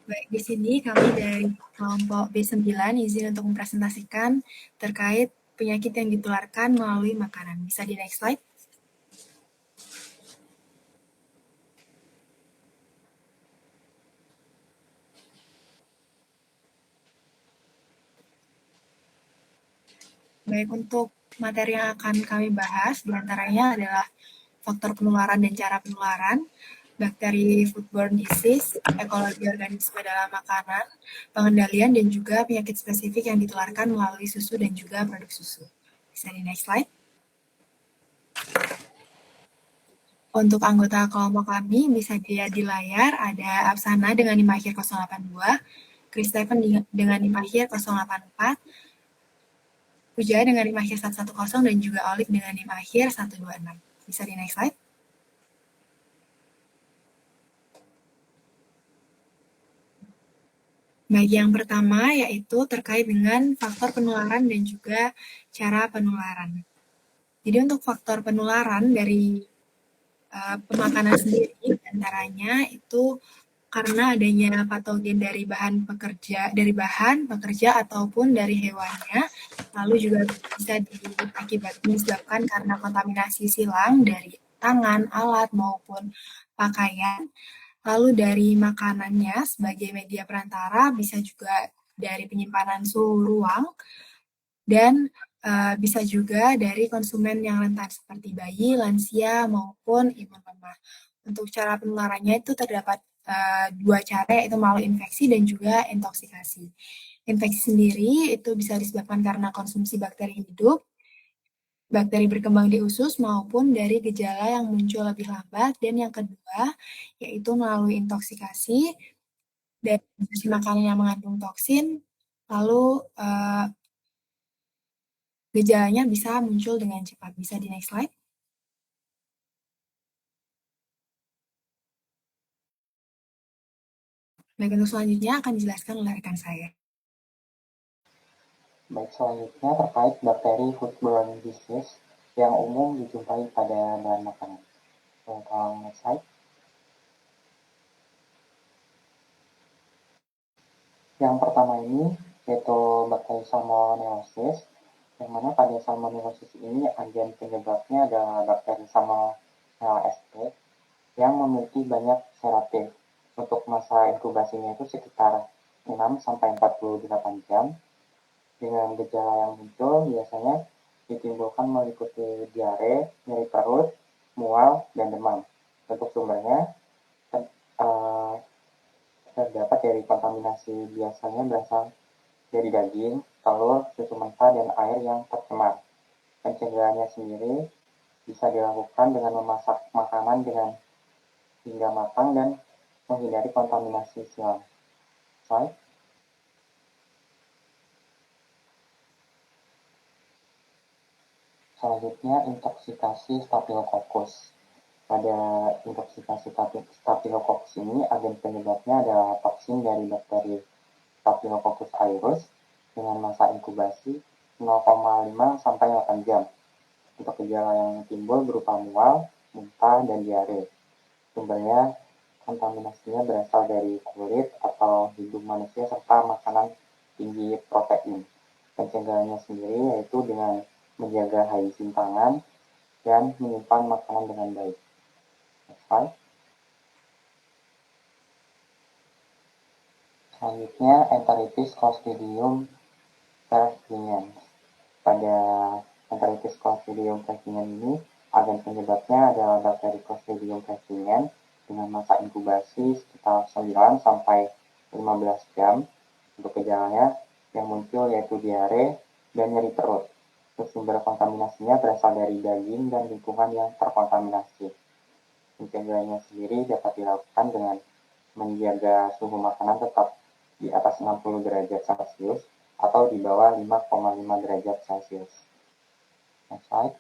Baik, di sini kami dari kelompok B9 izin untuk mempresentasikan terkait penyakit yang ditularkan melalui makanan. Bisa di next slide. Baik, untuk materi yang akan kami bahas diantaranya adalah faktor penularan dan cara penularan, bakteri foodborne disease, ekologi organisme dalam makanan, pengendalian dan juga penyakit spesifik yang ditularkan melalui susu dan juga produk susu. Bisa di next slide. Untuk anggota kelompok kami bisa dilihat di layar ada Apsana dengan NIM akhir 082, Chris Stephen dengan NIM akhir 084, Puja dengan NIM akhir 110 dan juga Olive dengan NIM akhir 126. Bisa di next slide. Baik, yang pertama yaitu terkait dengan faktor penularan dan juga cara penularan. Jadi untuk faktor penularan dari pemakanan sendiri, antaranya itu karena adanya patogen dari bahan pekerja ataupun dari hewannya, lalu juga bisa disebabkan karena kontaminasi silang dari tangan, alat maupun pakaian. Lalu dari makanannya sebagai media perantara bisa juga dari penyimpanan suhu ruang dan bisa juga dari konsumen yang rentan seperti bayi, lansia maupun ibu lemah. Untuk cara penularannya itu terdapat dua cara, yaitu melalui infeksi dan juga intoksikasi. Infeksi sendiri itu bisa disebabkan karena konsumsi bakteri hidup, bakteri berkembang di usus maupun dari gejala yang muncul lebih lambat. Dan yang kedua yaitu melalui intoksikasi dari konsumsi makanan yang mengandung toksin, lalu gejalanya bisa muncul dengan cepat. Bisa di next slide. Baik, untuk selanjutnya akan dijelaskan oleh rekan saya. Baik, selanjutnya terkait bakteri foodborne disease yang umum dijumpai pada bahan makanan. Tolong next slide. Yang pertama ini yaitu bakteri salmonellosis, yang mana pada salmonellosis ini agen penyebabnya adalah bakteri Salmonella sp yang memiliki banyak seratif. Untuk masa inkubasinya itu sekitar 6-48 jam. Dengan gejala yang muncul biasanya ditimbulkan meliputi diare, nyeri perut, mual, dan demam. Untuk sumbernya terdapat dari kontaminasi, biasanya berasal dari daging, telur, susu mentah, dan air yang tercemar. Pencegahannya sendiri bisa dilakukan dengan memasak makanan dengan hingga matang dan menghindari kontaminasi silang. Slide. Selanjutnya, intoksikasi Staphylococcus. Pada intoksikasi Staphylococcus ini, agen penyebabnya adalah toksin dari bakteri Staphylococcus aureus dengan masa inkubasi 0,5-8 jam. Untuk gejala yang timbul berupa mual, muntah, dan diare. Sumbernya kontaminasinya berasal dari kulit atau hidung manusia serta makanan tinggi protein. Pencegahannya sendiri yaitu dengan menjaga hygiene tangan dan menyimpan makanan dengan baik. Next slide. Selanjutnya, Enteritis Clostridium perfringens. Pada Enteritis Clostridium perfringens ini, agen penyebabnya adalah bakteri Clostridium perfringens dengan masa inkubasi sekitar 9-15 jam. Untuk gejalanya yang muncul yaitu diare dan nyeri perut. Sumber kontaminasinya berasal dari daging dan lingkungan yang terkontaminasi. Pencegahannya sendiri dapat dilakukan dengan menjaga suhu makanan tetap di atas 60 derajat Celcius atau di bawah 5,5 derajat Celcius. Next slide.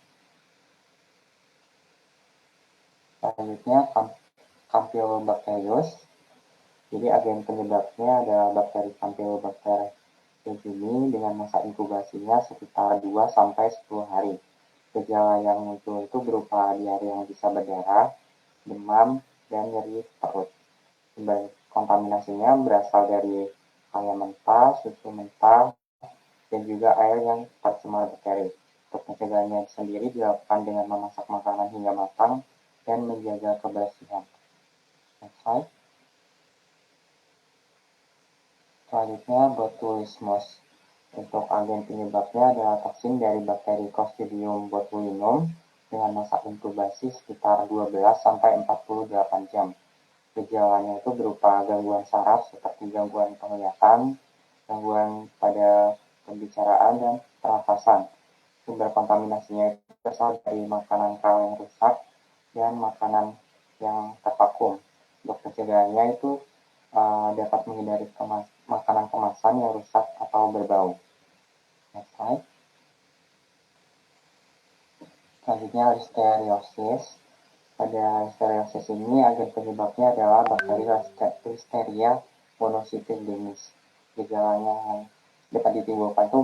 Selanjutnya, Campylobacterius. Jadi agen penyebabnya adalah bakteri Campylobacter jejuni dengan masa inkubasinya sekitar 2-10 hari. Gejala yang muncul itu berupa diare yang bisa berdarah, demam, dan nyeri perut. Sumber kontaminasinya berasal dari ayam mentah, susu mentah, dan juga air yang tercemar bakteri. Untuk pencegahannya sendiri dilakukan dengan memasak makanan hingga matang dan menjaga kebersihan. Next slide. Selanjutnya botulismus. Untuk agen penyebabnya adalah toksin dari bakteri Clostridium botulinum dengan masa inkubasi sekitar 12-48 jam. Gejalanya itu berupa gangguan saraf seperti gangguan penglihatan, gangguan pada pembicaraan, dan pernafasan. Sumber kontaminasinya itu berasal dari makanan kaleng rusak dan makanan yang tervakum. Untuk pencegahannya itu dapat menghindari makanan kemasan yang rusak atau berbau. Next slide. Selanjutnya listeriosis. Pada listeriosis ini agen penyebabnya adalah bakteri Listeria monocytic denis. Gejalanya yang dapat ditimbulkan itu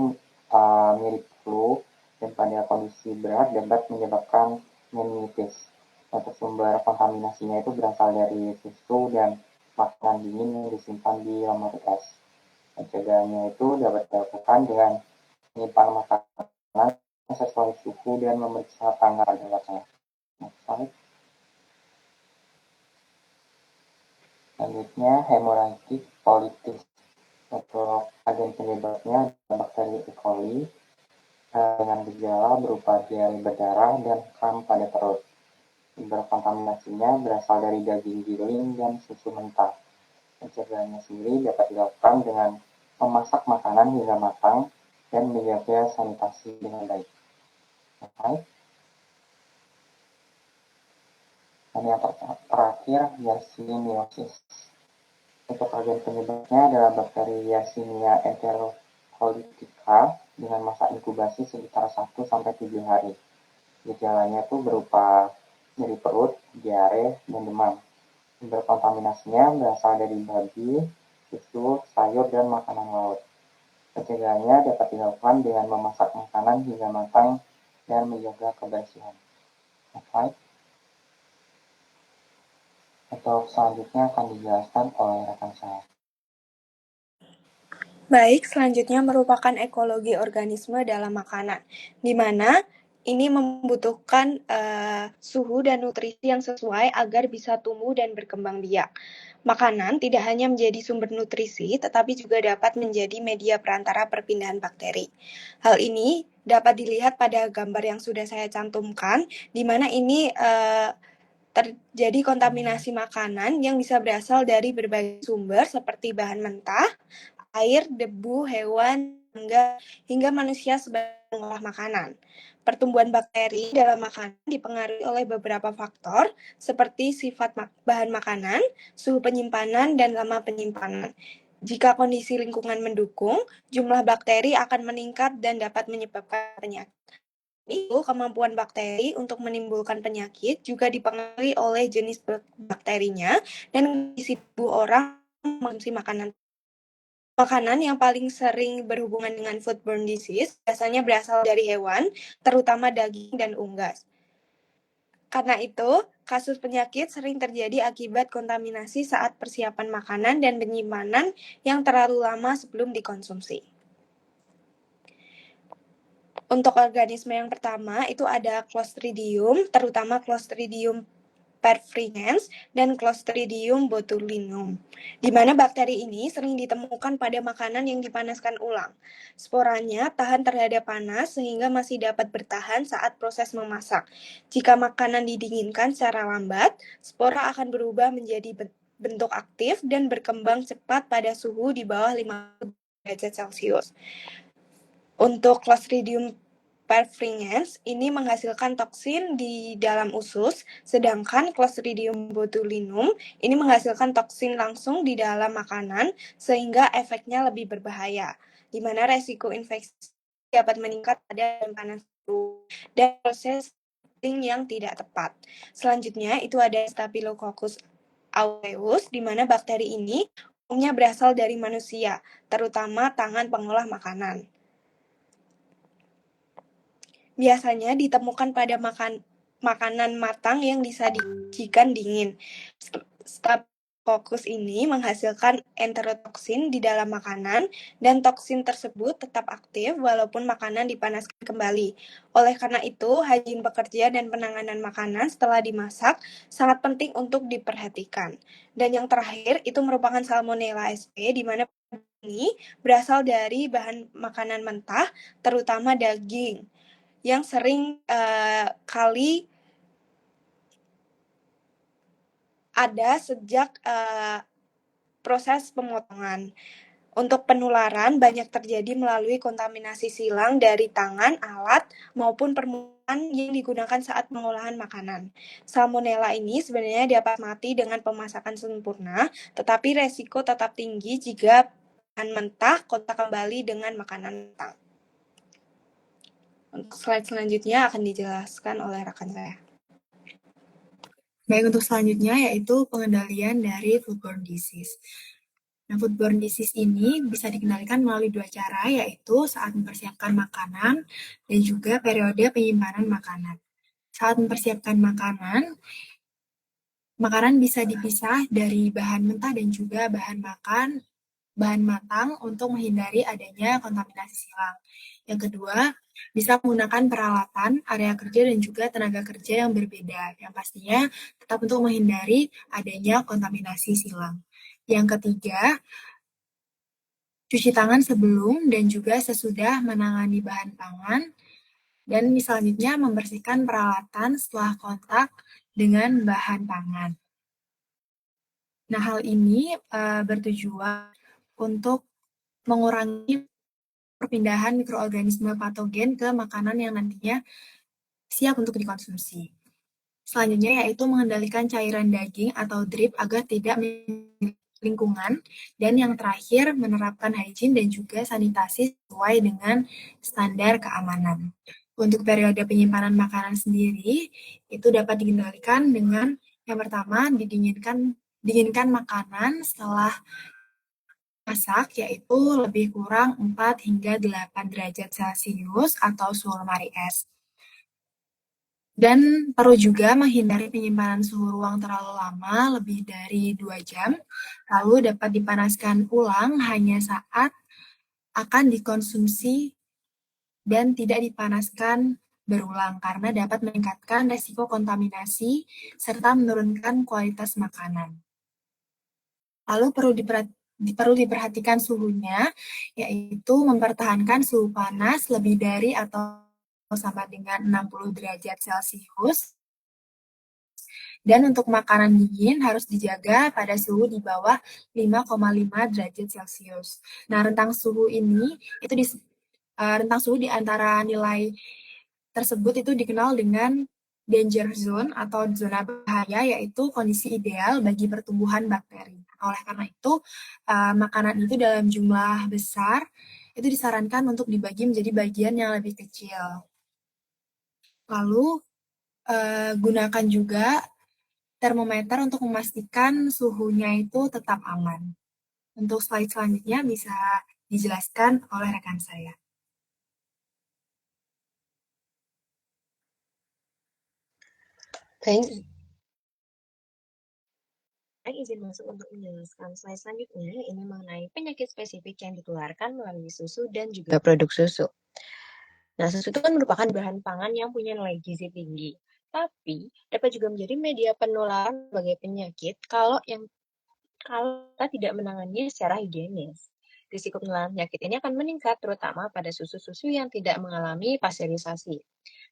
mirip flu dan pada kondisi berat dapat menyebabkan meningitis. Untuk sumber kontaminasinya itu berasal dari susu dan makanan dingin yang disimpan di lemari es. Pencegahannya itu dapat dilakukan dengan menyimpan makanan sesuai suhu dan memeriksa tanggal dalatnya. Selanjutnya hemorrhagic colitis. Untuk agen penyebabnya adalah bakteri E. coli dengan gejala berupa diare berdarah dan kram pada perut. Sumber kontaminasinya berasal dari daging giling dan susu mentah. Pencegahannya sendiri dapat dilakukan dengan memasak makanan hingga matang dan menjaga sanitasi dengan baik. Dan yang terakhir, Yersiniosis. Untuk agen penyebabnya adalah bakteri Yersinia enterocolitica dengan masa inkubasi sekitar 1-7 hari. Gejalanya itu berupa nyeri perut, diare, dan demam. Sumber kontaminasinya berasal dari babi, susu, sayur, dan makanan laut. Pencegahannya dapat dilakukan dengan memasak makanan hingga matang dan menjaga kebersihan. Next. Untuk selanjutnya akan dijelaskan oleh rekan saya. Baik, selanjutnya merupakan ekologi organisme dalam makanan, di mana ini membutuhkan suhu dan nutrisi yang sesuai agar bisa tumbuh dan berkembang biak. Makanan tidak hanya menjadi sumber nutrisi, tetapi juga dapat menjadi media perantara perpindahan bakteri. Hal ini dapat dilihat pada gambar yang sudah saya cantumkan, di mana ini terjadi kontaminasi makanan yang bisa berasal dari berbagai sumber seperti bahan mentah, air, debu, hewan, hingga manusia sebagai pengolah makanan. Pertumbuhan bakteri dalam makanan dipengaruhi oleh beberapa faktor seperti sifat bahan makanan, suhu penyimpanan, dan lama penyimpanan. Jika kondisi lingkungan mendukung, jumlah bakteri akan meningkat dan dapat menyebabkan penyakit. Itu kemampuan bakteri untuk menimbulkan penyakit juga dipengaruhi oleh jenis bakterinya dan kondisi tubuh orang mengonsumsi makanan. Makanan yang paling sering berhubungan dengan foodborne disease biasanya berasal dari hewan, terutama daging dan unggas. Karena itu, kasus penyakit sering terjadi akibat kontaminasi saat persiapan makanan dan penyimpanan yang terlalu lama sebelum dikonsumsi. Untuk organisme yang pertama itu ada Clostridium, terutama Clostridium perfringens dan Clostridium botulinum, di mana bakteri ini sering ditemukan pada makanan yang dipanaskan ulang. Sporanya tahan terhadap panas sehingga masih dapat bertahan saat proses memasak. Jika makanan didinginkan secara lambat, spora akan berubah menjadi bentuk aktif dan berkembang cepat pada suhu di bawah 50 derajat Celcius. Untuk Clostridium perfringens ini menghasilkan toksin di dalam usus, sedangkan Clostridium botulinum ini menghasilkan toksin langsung di dalam makanan sehingga efeknya lebih berbahaya, di mana resiko infeksi dapat meningkat pada panas dan proses yang tidak tepat. Selanjutnya itu ada Staphylococcus aureus, di mana bakteri ini umumnya berasal dari manusia, terutama tangan pengolah makanan. Biasanya ditemukan pada makanan matang yang disajikan dingin. Staphylococcus ini menghasilkan enterotoksin di dalam makanan dan toksin tersebut tetap aktif walaupun makanan dipanaskan kembali. Oleh karena itu, higien bekerja dan penanganan makanan setelah dimasak sangat penting untuk diperhatikan. Dan yang terakhir itu merupakan Salmonella sp, di mana ini berasal dari bahan makanan mentah, terutama daging, yang sering kali ada sejak proses pemotongan. Untuk penularan banyak terjadi melalui kontaminasi silang dari tangan, alat, maupun permukaan yang digunakan saat pengolahan makanan. Salmonella ini sebenarnya dapat mati dengan pemasakan sempurna, tetapi resiko tetap tinggi jika bahan mentah kontak kembali dengan makanan mentah. Untuk slide selanjutnya akan dijelaskan oleh rekan saya. Baik, untuk selanjutnya yaitu pengendalian dari foodborne disease. Nah, foodborne disease ini bisa dikendalikan melalui dua cara, yaitu saat mempersiapkan makanan dan juga periode penyimpanan makanan. Saat mempersiapkan makanan, makanan bisa dipisah dari bahan mentah dan juga bahan matang untuk menghindari adanya kontaminasi silang. Yang kedua, bisa menggunakan peralatan, area kerja, dan juga tenaga kerja yang berbeda, yang pastinya tetap untuk menghindari adanya kontaminasi silang. Yang ketiga, cuci tangan sebelum dan juga sesudah menangani bahan pangan, dan selanjutnya membersihkan peralatan setelah kontak dengan bahan pangan. Nah, hal ini bertujuan untuk mengurangi perpindahan mikroorganisme patogen ke makanan yang nantinya siap untuk dikonsumsi. Selanjutnya yaitu mengendalikan cairan daging atau drip agar tidak lingkungan, dan yang terakhir menerapkan hygiene dan juga sanitasi sesuai dengan standar keamanan. Untuk periode penyimpanan makanan sendiri itu dapat dikendalikan dengan yang pertama dinginkan makanan setelah masak, yaitu lebih kurang 4 hingga 8 derajat Celcius atau suhu lemari es. Dan perlu juga menghindari penyimpanan suhu ruang terlalu lama, lebih dari 2 jam, lalu dapat dipanaskan ulang hanya saat akan dikonsumsi dan tidak dipanaskan berulang karena dapat meningkatkan resiko kontaminasi serta menurunkan kualitas makanan. Lalu perlu diperhatikan suhunya, yaitu mempertahankan suhu panas lebih dari atau sama dengan 60 derajat Celcius. Dan untuk makanan dingin harus dijaga pada suhu di bawah 5,5 derajat Celcius. Nah, rentang suhu di antara nilai tersebut itu dikenal dengan danger zone atau zona bahaya, yaitu kondisi ideal bagi pertumbuhan bakteri. Oleh karena itu, makanan itu dalam jumlah besar itu disarankan untuk dibagi menjadi bagian yang lebih kecil. Lalu, gunakan juga termometer untuk memastikan suhunya itu tetap aman. Untuk slide selanjutnya bisa dijelaskan oleh rekan saya. Baik, izin masuk untuk menjelaskan slide selanjutnya, ini mengenai penyakit spesifik yang ditularkan melalui susu dan juga produk susu. Nah, susu itu kan merupakan bahan pangan yang punya nilai gizi tinggi, tapi dapat juga menjadi media penularan sebagai penyakit kalau kita tidak menanganinya secara higienis. Risiko penularan penyakit ini akan meningkat terutama pada susu-susu yang tidak mengalami pasteurisasi.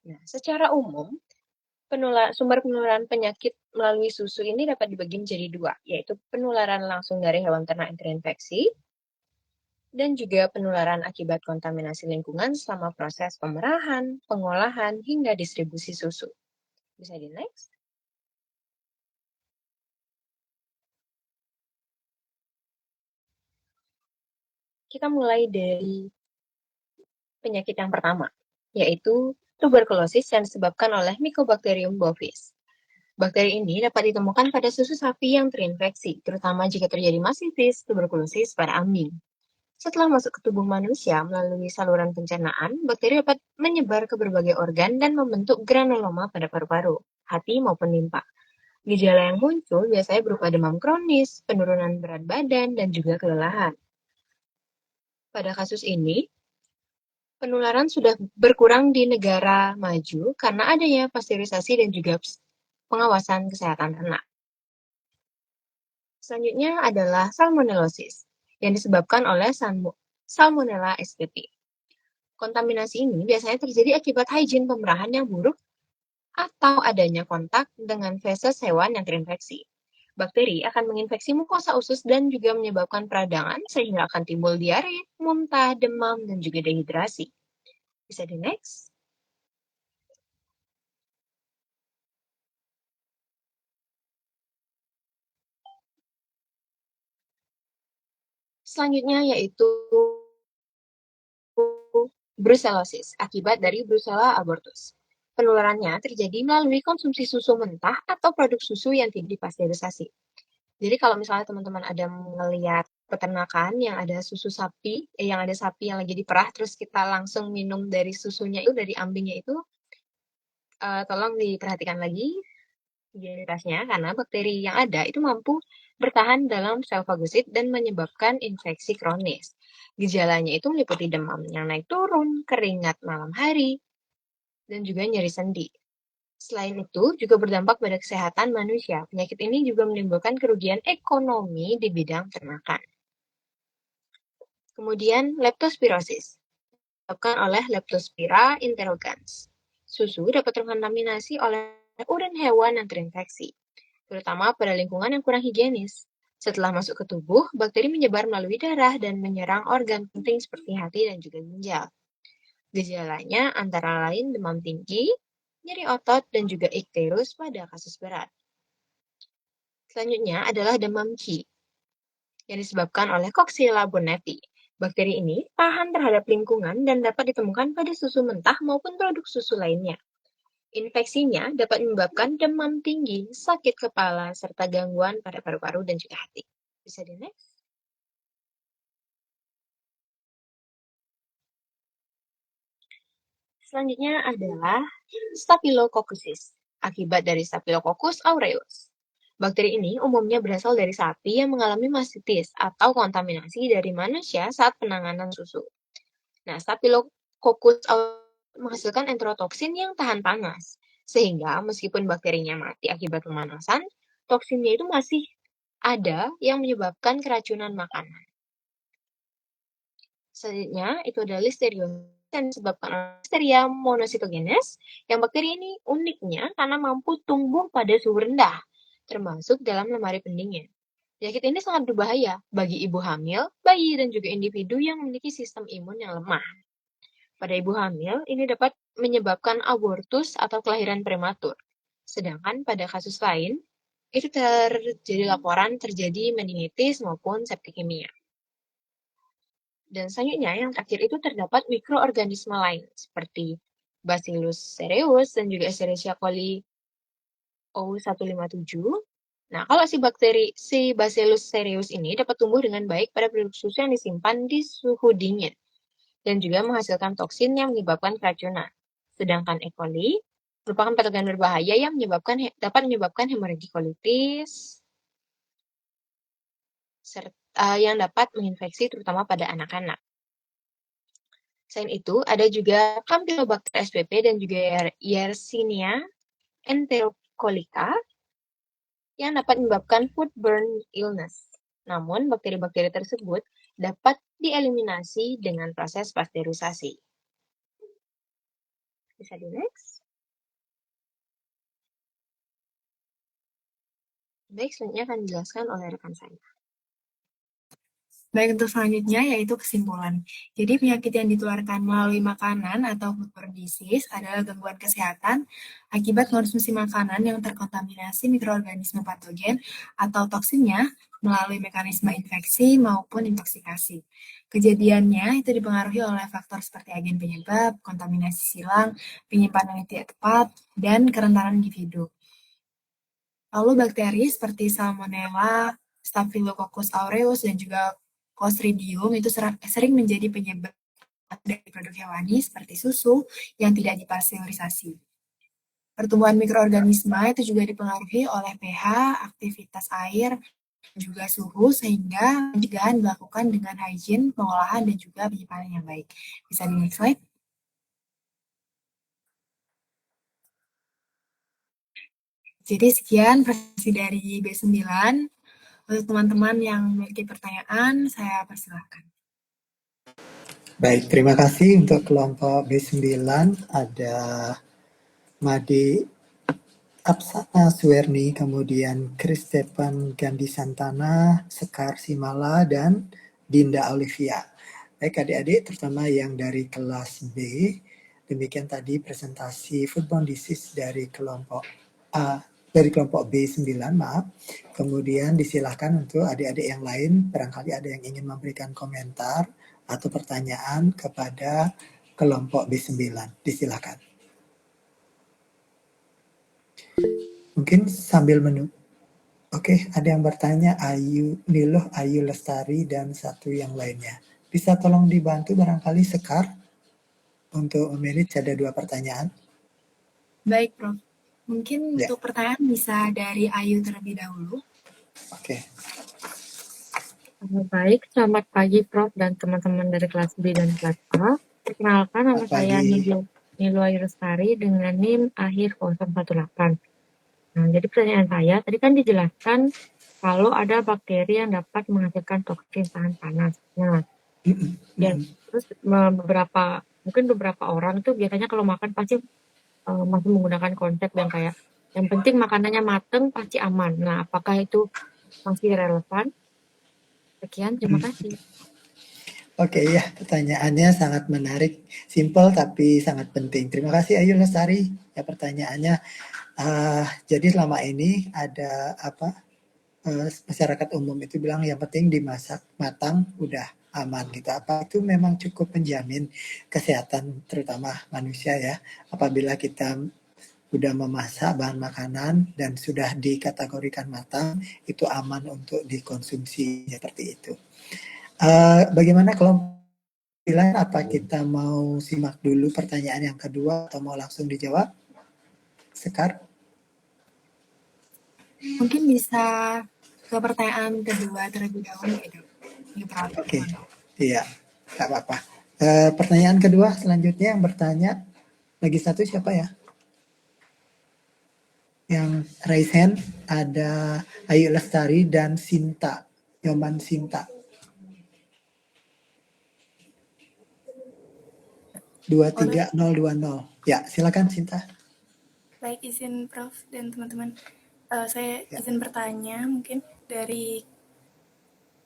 Nah, secara umum, sumber penularan penyakit melalui susu ini dapat dibagi menjadi dua, yaitu penularan langsung dari hewan ternak yang terinfeksi dan juga penularan akibat kontaminasi lingkungan selama proses pemerahan, pengolahan, hingga distribusi susu. Bisa di next? Kita mulai dari penyakit yang pertama, yaitu tuberkulosis yang disebabkan oleh Mycobacterium bovis. Bakteri ini dapat ditemukan pada susu sapi yang terinfeksi, terutama jika terjadi masitis tuberkulosis pada ambing. Setelah masuk ke tubuh manusia melalui saluran pencernaan, bakteri dapat menyebar ke berbagai organ dan membentuk granuloma pada paru-paru, hati maupun limpa. Gejala yang muncul biasanya berupa demam kronis, penurunan berat badan, dan juga kelelahan. Pada kasus ini, penularan sudah berkurang di negara maju karena adanya pasteurisasi dan juga pengawasan kesehatan ternak. Selanjutnya adalah salmonellosis, yang disebabkan oleh Salmonella spp. Kontaminasi ini biasanya terjadi akibat hygiene pemerahan yang buruk atau adanya kontak dengan feses hewan yang terinfeksi. Bakteri akan menginfeksi mukosa usus dan juga menyebabkan peradangan sehingga akan timbul diare, muntah, demam, dan juga dehidrasi. Bisa di next. Selanjutnya yaitu brucellosis akibat dari Brucella abortus. Penularannya terjadi melalui konsumsi susu mentah atau produk susu yang tidak dipasteurisasi. Jadi kalau misalnya teman-teman ada melihat peternakan yang ada susu sapi, yang ada sapi yang lagi diperah, terus kita langsung minum dari susunya itu, dari ambingnya itu, tolong diperhatikan lagi higienitasnya, karena bakteri yang ada itu mampu bertahan dalam sel fagosit dan menyebabkan infeksi kronis. Gejalanya itu meliputi demam yang naik turun, keringat malam hari, dan juga nyeri sendi. Selain itu, juga berdampak pada kesehatan manusia. Penyakit ini juga menimbulkan kerugian ekonomi di bidang ternakan. Kemudian, leptospirosis, disebabkan oleh Leptospira interrogans. Susu dapat terkontaminasi oleh urin hewan yang terinfeksi, terutama pada lingkungan yang kurang higienis. Setelah masuk ke tubuh, bakteri menyebar melalui darah dan menyerang organ penting seperti hati dan juga ginjal. Gejalanya antara lain demam tinggi, nyeri otot, dan juga ikterus pada kasus berat. Selanjutnya adalah demam Q, yang disebabkan oleh Coxiella bonnetti. Bakteri ini tahan terhadap lingkungan dan dapat ditemukan pada susu mentah maupun produk susu lainnya. Infeksinya dapat menyebabkan demam tinggi, sakit kepala, serta gangguan pada paru-paru dan juga hati. Bisa di next. Selanjutnya adalah Staphylococcus akibat dari Staphylococcus aureus. Bakteri ini umumnya berasal dari sapi yang mengalami mastitis atau kontaminasi dari manusia saat penanganan susu. Nah, Staphylococcus aureus menghasilkan enterotoksin yang tahan panas, sehingga meskipun bakterinya mati akibat pemanasan, toksinnya itu masih ada yang menyebabkan keracunan makanan. Selanjutnya, itu adalah Listeriosis yang disebabkan oleh Listeria monocytogenes, yang bakteri ini uniknya karena mampu tumbuh pada suhu rendah, termasuk dalam lemari pendingin. Penyakit ini sangat berbahaya bagi ibu hamil, bayi, dan juga individu yang memiliki sistem imun yang lemah. Pada ibu hamil, ini dapat menyebabkan abortus atau kelahiran prematur. Sedangkan pada kasus lain, itu terjadi laporan terjadi meningitis maupun septikemia. Dan selanjutnya, yang terakhir itu terdapat mikroorganisme lain, seperti Bacillus cereus dan juga Escherichia coli O157. Nah, kalau si Bacillus cereus ini dapat tumbuh dengan baik pada produk susu yang disimpan di suhu dingin dan juga menghasilkan toksin yang menyebabkan keracunan. Sedangkan E. coli merupakan patogen berbahaya yang dapat menyebabkan hemorragikolitis yang dapat menginfeksi terutama pada anak-anak. Selain itu, ada juga Campylobacter spp dan juga Yersinia enterocolica yang dapat menyebabkan foodborne illness. Namun, bakteri-bakteri tersebut dapat dieliminasi dengan proses pasteurisasi. Bisa di next. Baik, selanjutnya akan dijelaskan oleh rekan saya. Baik, untuk selanjutnya yaitu kesimpulan. Jadi penyakit yang ditularkan melalui makanan atau foodborne disease adalah gangguan kesehatan akibat konsumsi makanan yang terkontaminasi mikroorganisme patogen atau toksinnya melalui mekanisme infeksi maupun intoksikasi. Kejadiannya itu dipengaruhi oleh faktor seperti agen penyebab, kontaminasi silang, penyimpanan yang tidak tepat, dan kerentanan individu. Lalu bakteri seperti Salmonella, Staphylococcus aureus, dan juga Clostridium itu sering menjadi penyebab dari produk hewani seperti susu yang tidak dipasteurisasi. Pertumbuhan mikroorganisme itu juga dipengaruhi oleh pH, aktivitas air, juga suhu, sehingga pencegahan dilakukan dengan hygiene, pengolahan, dan juga penyimpanan yang baik. Bisa di next slide. Jadi sekian presentasi dari B9. Untuk teman-teman yang memiliki pertanyaan, saya persilahkan. Baik, terima kasih untuk kelompok B9. Ada Made Apsana Suwerni, kemudian Chris Stepan Gandhi Santana, Sekar Simala, dan Dinda Olivia. Baik adik-adik, terutama yang dari kelas B, demikian tadi presentasi foodborne disease dari kelompok A, dari kelompok B9, maaf. Kemudian disilahkan untuk adik-adik yang lain, barangkali ada yang ingin memberikan komentar atau pertanyaan kepada kelompok B9. Disilahkan. Mungkin sambil menunggu. Oke, ada yang bertanya, Ayu Niluh, Ayu Lestari, dan satu yang lainnya. Bisa tolong dibantu barangkali Sekar untuk memanage, ada 2 pertanyaan. Baik, Prof. Mungkin Ya. untuk pertanyaan bisa dari Ayu terlebih dahulu. Oke. Baik, selamat pagi Prof dan teman-teman dari kelas B dan kelas A. Perkenalkan, nama saya Nilu Ayu Lestari dengan NIM akhir 018. Nah, jadi pertanyaan saya, tadi kan dijelaskan kalau ada bakteri yang dapat menghasilkan toksin tahan panas. Nah, ya, terus mungkin beberapa orang tuh biasanya kalau makan pasti masih menggunakan konsep yang kayak, yang penting makanannya mateng pasti aman. Nah, apakah itu masih relevan? Sekian, terima kasih. Oke, ya, pertanyaannya sangat menarik, simple tapi sangat penting. Terima kasih Ayu Lestari. Ya, pertanyaannya, jadi selama ini ada masyarakat umum itu bilang yang penting dimasak matang udah aman gitu. Apa itu memang cukup menjamin kesehatan terutama manusia ya? Apabila kita udah memasak bahan makanan dan sudah dikategorikan matang, itu aman untuk dikonsumsi seperti itu. Bagaimana kelompok lain? Apa kita mau simak dulu pertanyaan yang kedua atau mau langsung dijawab? Sekar? Mungkin bisa ke pertanyaan kedua terlebih dahulu ya, Dok. Oke, iya, nggak apa-apa. Pertanyaan kedua selanjutnya yang bertanya, lagi satu siapa ya? Yang raise hand ada Ayu Lestari dan Sinta, Nyoman Sinta. 23020. Ya, silakan Sinta. Baik, izin Prof dan teman-teman. Saya izin bertanya mungkin dari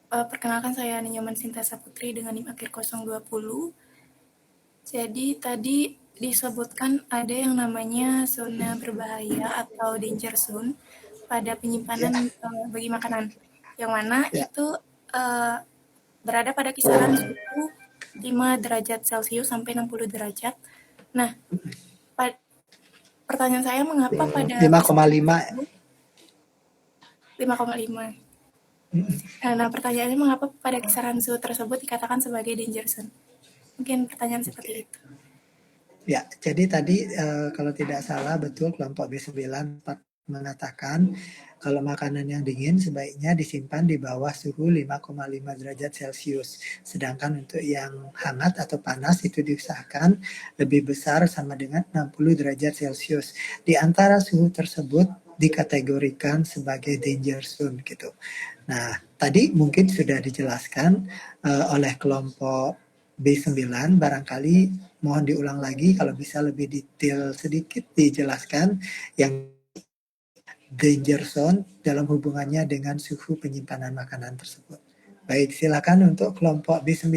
perkenalkan saya Nyoman Sinta Saputri dengan NIM akhir 020. Jadi tadi disebutkan ada yang namanya zona berbahaya atau danger zone pada penyimpanan bagi makanan, yang mana itu berada pada kisaran suhu 5 derajat Celcius sampai 60 derajat. Nah, pertanyaan saya mengapa pada 5,5. 5,5. Nah, pertanyaannya mengapa pada kisaran suhu tersebut dikatakan sebagai danger zone? Mungkin pertanyaan seperti itu. Ya, jadi tadi kalau tidak salah betul kelompok B9 mengatakan kalau makanan yang dingin sebaiknya disimpan di bawah suhu 5,5 derajat Celcius. Sedangkan untuk yang hangat atau panas itu diusahakan lebih besar sama dengan 60 derajat Celcius. Di antara suhu tersebut dikategorikan sebagai danger zone gitu. Nah, tadi mungkin sudah dijelaskan oleh kelompok B9, barangkali mohon diulang lagi kalau bisa lebih detail sedikit dijelaskan yang danger zone dalam hubungannya dengan suhu penyimpanan makanan tersebut. Baik, silakan untuk kelompok B9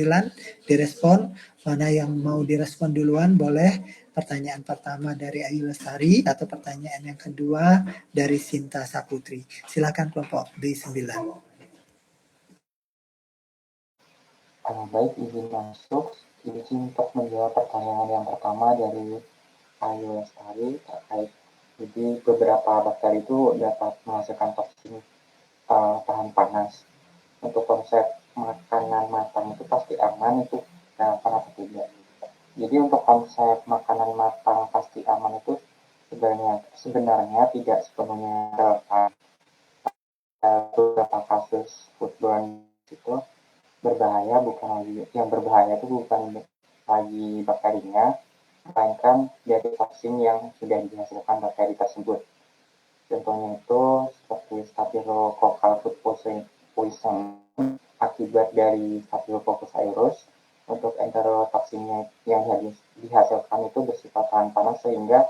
direspon. Mana yang mau direspon duluan boleh. Pertanyaan pertama dari Ayu Lestari atau pertanyaan yang kedua dari Sinta Saputri. Silakan kelompok B9. Baik, izin masuk. Izin untuk menjawab pertanyaan yang pertama dari Ayu Lestari terkait jadi beberapa bakteri itu dapat menghasilkan toksin tahan panas. Untuk konsep makanan matang itu pasti aman, itu kenapa tidak? Jadi untuk konsep makanan matang pasti aman itu sebenarnya tidak sepenuhnya relevan. Beberapa kasus foodborne itu berbahaya yang berbahaya itu bukan lagi bakterinya, melainkan dari vaksin yang sudah dihasilkan bakteri tersebut. Contohnya itu seperti Staphylococcal food poison akibat dari Staphylococcus aureus. Untuk enterotoksinnya yang dihasilkan itu bersifat tahan panas sehingga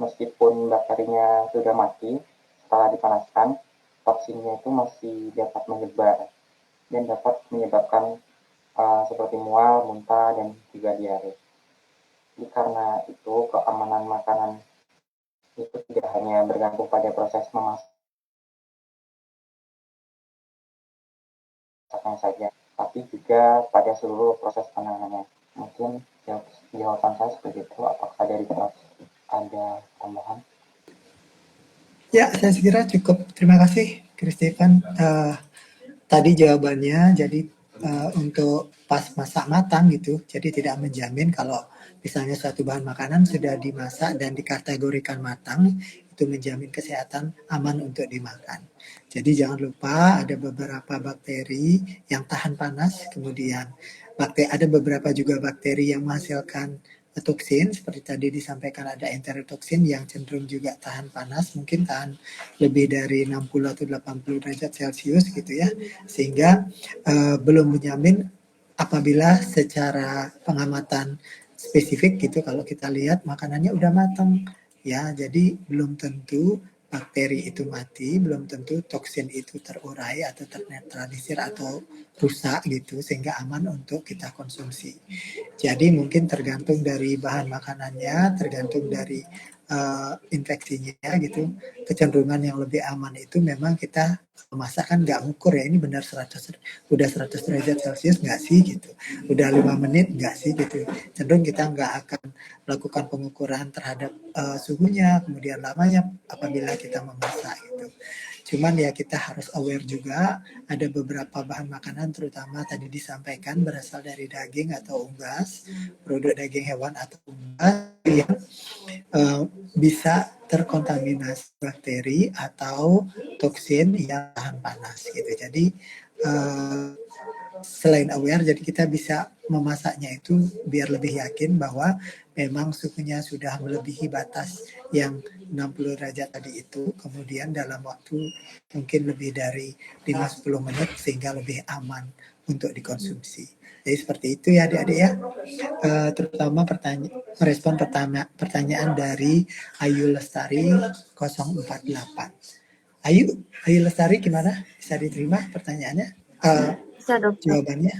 meskipun bakterinya sudah mati setelah dipanaskan, toksinnya itu masih dapat menyebar dan dapat menyebabkan seperti mual, muntah, dan juga diare. Jadi karena itu keamanan makanan itu tidak hanya bergantung pada proses memasaknya saja, tapi juga pada seluruh proses penanganannya. Mungkin jawaban saya seperti itu. Apakah dari Prof ada tambahan? Ya, saya kira cukup. Terima kasih, Christopher. Tadi jawabannya, jadi untuk pas masak matang gitu, jadi tidak menjamin kalau misalnya suatu bahan makanan sudah dimasak dan dikategorikan matang, itu menjamin kesehatan aman untuk dimakan. Jadi jangan lupa ada beberapa bakteri yang tahan panas, kemudian ada beberapa juga bakteri yang menghasilkan toksin, seperti tadi disampaikan ada enterotoksin yang cenderung juga tahan panas, mungkin tahan lebih dari 60 atau 80 derajat Celcius gitu ya, sehingga belum menjamin apabila secara pengamatan spesifik gitu, kalau kita lihat makanannya udah matang ya, jadi belum tentu bakteri itu mati, belum tentu toksin itu terurai atau ternetralisir atau rusak gitu, sehingga aman untuk kita konsumsi. Jadi mungkin tergantung dari bahan makanannya, tergantung dari infeksinya gitu. Kecenderungan yang lebih aman itu memang kita memasak kan nggak ngukur ya, ini benar 100 derajat Celcius nggak sih gitu. Udah 5 menit nggak sih gitu. Cenderung kita nggak akan melakukan pengukuran terhadap suhunya, kemudian lamanya apabila kita memasak gitu. Cuman ya kita harus aware juga, ada beberapa bahan makanan terutama tadi disampaikan berasal dari daging atau unggas, produk daging hewan atau unggas yang bisa terkontaminasi bakteri atau toksin yang tahan panas gitu. Jadi selain aware, jadi kita bisa memasaknya itu biar lebih yakin bahwa memang suhunya sudah melebihi batas yang 60 derajat tadi itu, kemudian dalam waktu mungkin lebih dari 5-10 menit sehingga lebih aman untuk dikonsumsi. Jadi seperti itu ya adik-adik ya. Terutama merespon pertanyaan dari Ayu Lestari 048. Ayu Lestari gimana? Bisa diterima pertanyaannya? Bisa, Dokter. Jawabannya?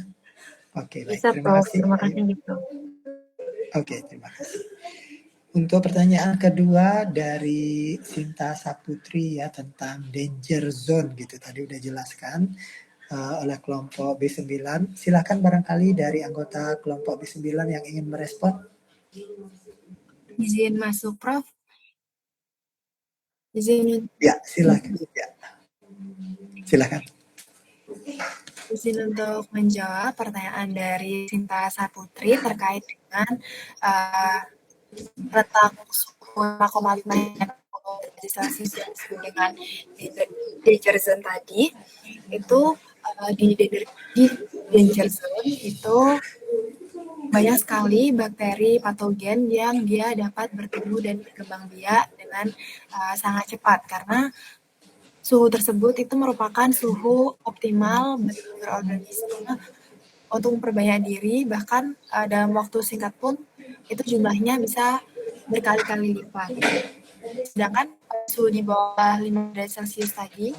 Oke, baik. Bisa, Terima Prof. kasih. Terima kasih gitu. Oke, terima kasih. Untuk pertanyaan kedua dari Sinta Saputri ya, tentang danger zone gitu. Tadi udah jelaskan oleh kelompok B9. Silakan barangkali dari anggota kelompok B9 yang ingin merespon. Izin masuk, Prof. Izin. Ya, silakan. Ya. Silakan. Izin untuk menjawab pertanyaan dari Sinta Saputri terkait dengan rentang suhu 5,5 derajat Celcius yang disebut dengan danger zone tadi. Itu di danger zone itu banyak sekali bakteri patogen yang dia dapat bertumbuh dan berkembang biak dengan sangat cepat, karena suhu tersebut itu merupakan suhu optimal bagi berorganisme untuk memperbanyak diri, bahkan dalam waktu singkat pun itu jumlahnya bisa berkali-kali lipat. Sedangkan suhu di bawah 5 derajat Celcius tadi,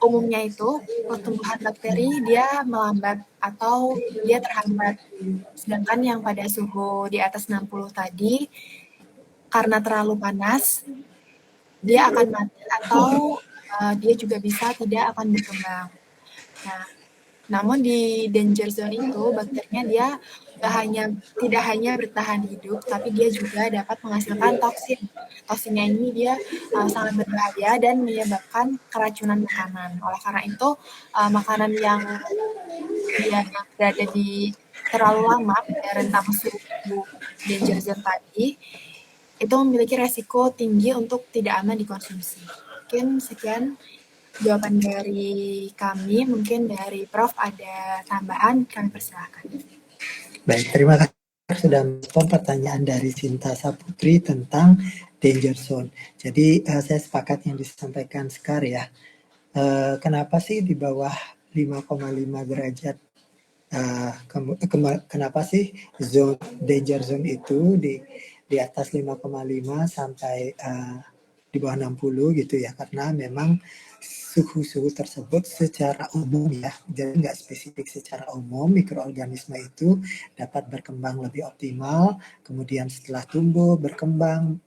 umumnya itu pertumbuhan bakteri dia melambat atau dia terhambat. Sedangkan yang pada suhu di atas 60 tadi, karena terlalu panas, dia akan mati atau dia juga bisa tidak akan berkembang. Nah, namun di danger zone itu bakterinya dia tidak hanya bertahan hidup, tapi dia juga dapat menghasilkan toksin. Toksinnya ini dia sangat berbahaya dan menyebabkan keracunan makanan. Oleh karena itu, makanan yang dia berada di terlalu lama pada rentang suhu danger zone tadi, itu memiliki resiko tinggi untuk tidak aman dikonsumsi. Mungkin sekian jawaban dari kami. Mungkin dari Prof ada tambahan, kami persilahkan. Baik, terima kasih sudah merespon pertanyaan dari Sinta Saputri tentang danger zone. Jadi saya sepakat yang disampaikan Sekar ya. Kenapa sih di bawah 5,5 derajat? Kenapa sih danger zone itu di atas 5,5 sampai di bawah 60 gitu ya? Karena memang suhu-suhu tersebut secara umum ya, jadi nggak spesifik, secara umum mikroorganisme itu dapat berkembang lebih optimal, kemudian setelah tumbuh, berkembang,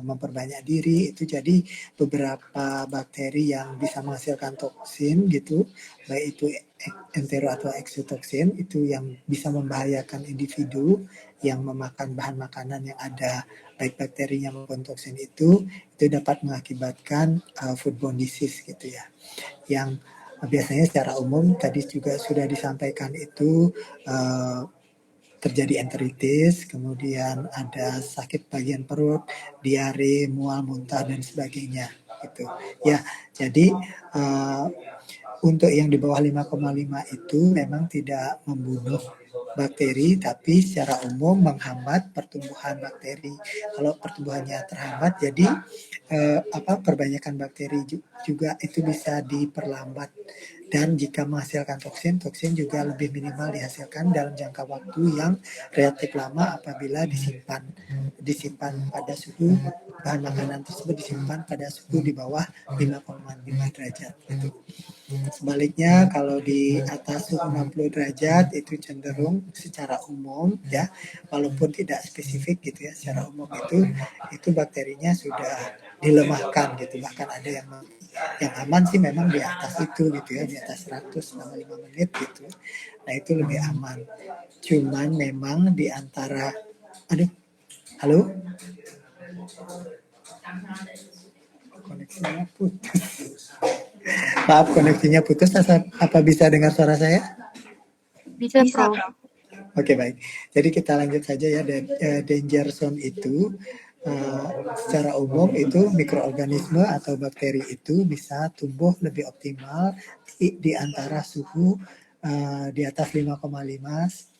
memperbanyak diri, itu jadi beberapa bakteri yang bisa menghasilkan toksin gitu, baik itu entero atau eksotoksin, itu yang bisa membahayakan individu yang memakan bahan makanan yang ada baik bakterinya maupun toksin itu dapat mengakibatkan foodborne disease gitu ya. Yang biasanya secara umum tadi juga sudah disampaikan itu terjadi enteritis, kemudian ada sakit bagian perut, diare, mual, muntah dan sebagainya gitu. Ya, jadi untuk yang di bawah 5,5 itu memang tidak membunuh bakteri, tapi secara umum menghambat pertumbuhan bakteri. Kalau pertumbuhannya terhambat, jadi perbanyakan bakteri juga itu bisa diperlambat. Dan jika menghasilkan toksin juga lebih minimal dihasilkan dalam jangka waktu yang relatif lama apabila disimpan pada suhu bahan makanan tersebut disimpan pada suhu di bawah 5,5 derajat. Gitu. Sebaliknya kalau di atas suhu 60 derajat itu cenderung secara umum ya, walaupun tidak spesifik gitu ya, secara umum itu bakterinya sudah dilemahkan gitu, bahkan ada yang aman sih memang di atas itu gitu ya, di atas 100 selama 5 menit gitu. Nah itu lebih aman. Cuman memang di antara halo? Koneksinya putus. Maaf, koneksinya putus. Apa bisa dengar suara saya? Bisa, Prof. Oke, baik. Jadi kita lanjut saja ya. Danger zone itu secara umum itu mikroorganisme atau bakteri itu bisa tumbuh lebih optimal di antara suhu di atas 5,5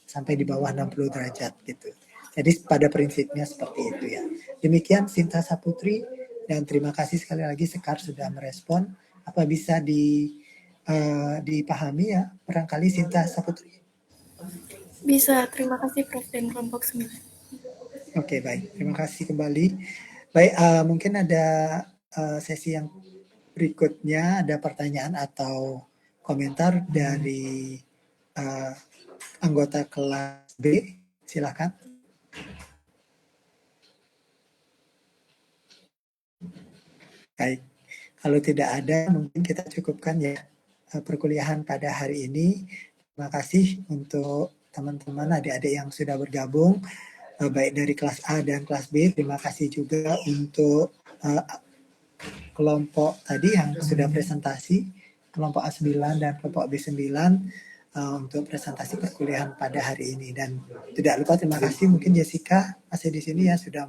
sampai di bawah 60 derajat gitu. Jadi pada prinsipnya seperti itu ya. Demikian Sinta Saputri, dan terima kasih sekali lagi Sekar sudah merespon. Apa bisa dipahami ya barangkali Sinta Saputri? Bisa, terima kasih Prof dan kelompok 9. Oke, baik. Terima kasih kembali. Baik, mungkin ada sesi yang berikutnya, ada pertanyaan atau komentar dari anggota kelas B. Silakan. Baik, kalau tidak ada mungkin kita cukupkan ya perkuliahan pada hari ini. Terima kasih untuk teman-teman adik-adik yang sudah bergabung, baik dari kelas A dan kelas B. Terima kasih juga untuk kelompok tadi yang sudah presentasi, kelompok A9 dan kelompok B9 untuk presentasi perkuliahan pada hari ini. Dan tidak lupa terima kasih mungkin Jessica masih di sini ya, sudah